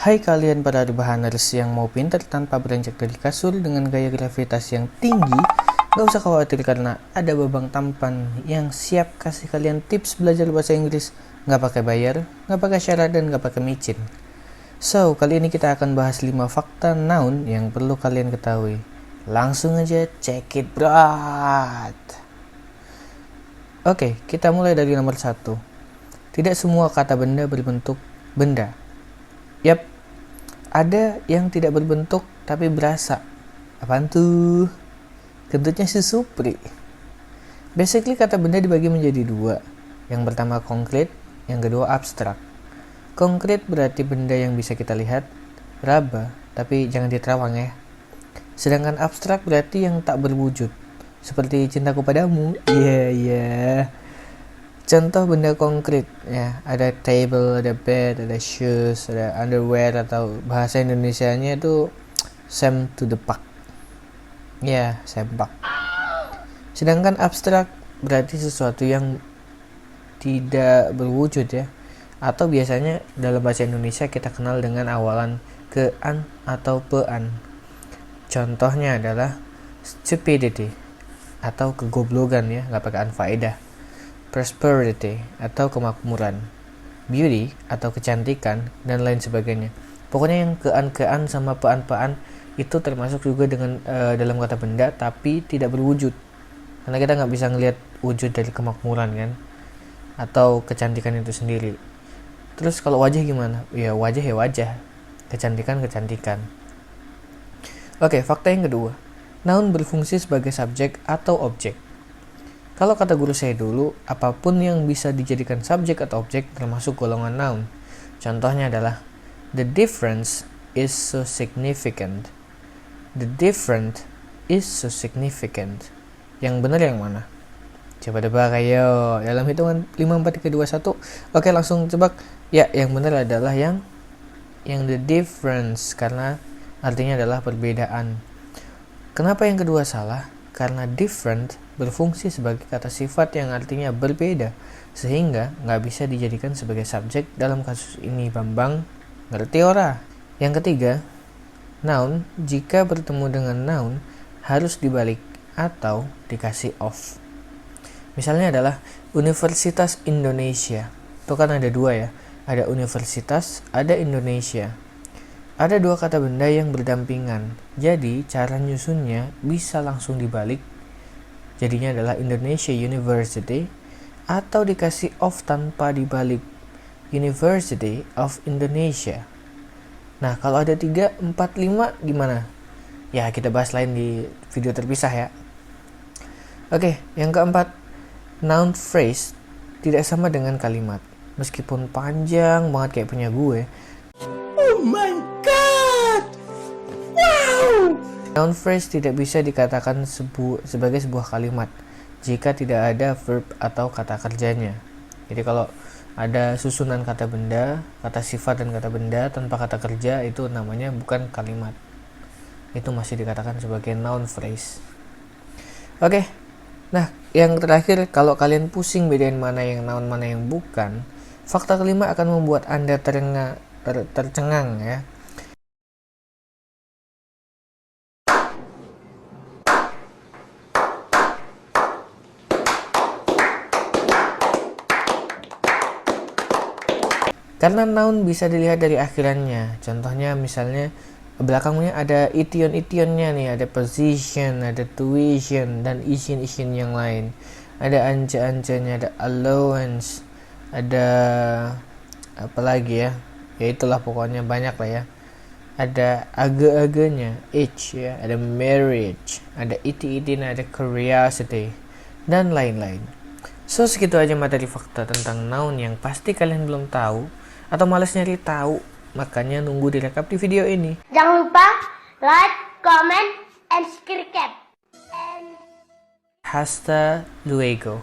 Hai kalian para rebahaners yang mau pintar tanpa beranjak dari kasur dengan gaya gravitasi yang tinggi. Gak usah khawatir karena ada babang tampan yang siap kasih kalian tips belajar bahasa Inggris. Gak pakai bayar, gak pakai syarat, dan gak pakai micin. So, kali ini kita akan bahas 5 fakta noun yang perlu kalian ketahui. Langsung aja check it bro. Oke, kita mulai dari nomor 1. Tidak semua kata benda berbentuk benda. Yap, ada yang tidak berbentuk tapi berasa. Apaan tuh? Kentutnya si Supri. Basically kata benda dibagi menjadi 2. Yang pertama konkret, yang kedua abstrak. Konkret berarti benda yang bisa kita lihat, raba, tapi jangan diterawang ya. Sedangkan abstrak berarti yang tak berwujud, seperti cintaku padamu. Yeah. Contoh benda konkret ya, ada table, ada bed, ada shoes, ada underwear, atau bahasa Indonesianya itu sem to the park. Ya, sempak. Sedangkan abstrak berarti sesuatu yang tidak berwujud ya, atau biasanya dalam bahasa Indonesia kita kenal dengan awalan ke-an atau pe-an. Contohnya adalah stupidity atau kegoblokan ya, nggak pakai anfaedah. Prosperity atau kemakmuran, beauty atau kecantikan, dan lain sebagainya. Pokoknya yang kean-kean sama pean-pean itu termasuk juga dengan dalam kata benda tapi tidak berwujud, karena kita nggak bisa ngelihat wujud dari kemakmuran kan, atau kecantikan itu sendiri. Terus kalau wajah gimana? Ya wajah, kecantikan. Oke, fakta yang kedua, noun berfungsi sebagai subjek atau objek. Kalau kata guru saya dulu, apapun yang bisa dijadikan subjek atau objek termasuk golongan noun. Contohnya adalah the difference is so significant. The different is so significant. Yang benar yang mana? Coba tebak ayo. Dalam hitungan 5, 4, 3, 2, 1. Oke, langsung tebak. Ya, yang benar adalah yang the difference, karena artinya adalah perbedaan. Kenapa yang kedua salah? Karena different berfungsi sebagai kata sifat yang artinya berbeda, sehingga nggak bisa dijadikan sebagai subjek dalam kasus ini. Bambang, ngerti ora? Yang ketiga, noun jika bertemu dengan noun harus dibalik atau dikasih off. Misalnya adalah Universitas Indonesia. Itu kan ada 2 ya, ada universitas, ada Indonesia. Ada 2 kata benda yang berdampingan, jadi cara nyusunnya bisa langsung dibalik. Jadinya adalah Indonesia University, atau dikasih off tanpa dibalik, University of Indonesia. Nah, kalau ada 3, 4, 5 gimana? Ya, kita bahas lain di video terpisah ya. Oke, yang keempat, noun phrase tidak sama dengan kalimat. Meskipun panjang banget kayak punya gue. Oh my god! Wow! Noun phrase tidak bisa dikatakan sebagai sebuah kalimat jika tidak ada verb atau kata kerjanya. Jadi kalau ada susunan kata benda, kata sifat dan kata benda tanpa kata kerja, itu namanya bukan kalimat. Itu masih dikatakan sebagai noun phrase. Oke. Nah, yang terakhir, kalau kalian pusing bedain mana yang noun mana yang bukan, fakta kelima akan membuat Anda tercengang ya. Karena noun bisa dilihat dari akhirannya. Contohnya misalnya belakangnya ada ition-itionnya nih, ada position, ada tuition, dan isin yang lain. Ada anja-anjanya, ada allowance, ada apa lagi ya? Ya itulah pokoknya banyak lah ya. Ada age-agenya, age ya, ada marriage, ada iti-itin, ada curiosity, dan lain-lain. So, segitu aja materi fakta tentang noun yang pasti kalian belum tahu atau malas nyari tahu, makanya nunggu direkap di video ini. Jangan lupa like, comment, and subscribe. Hasta luego.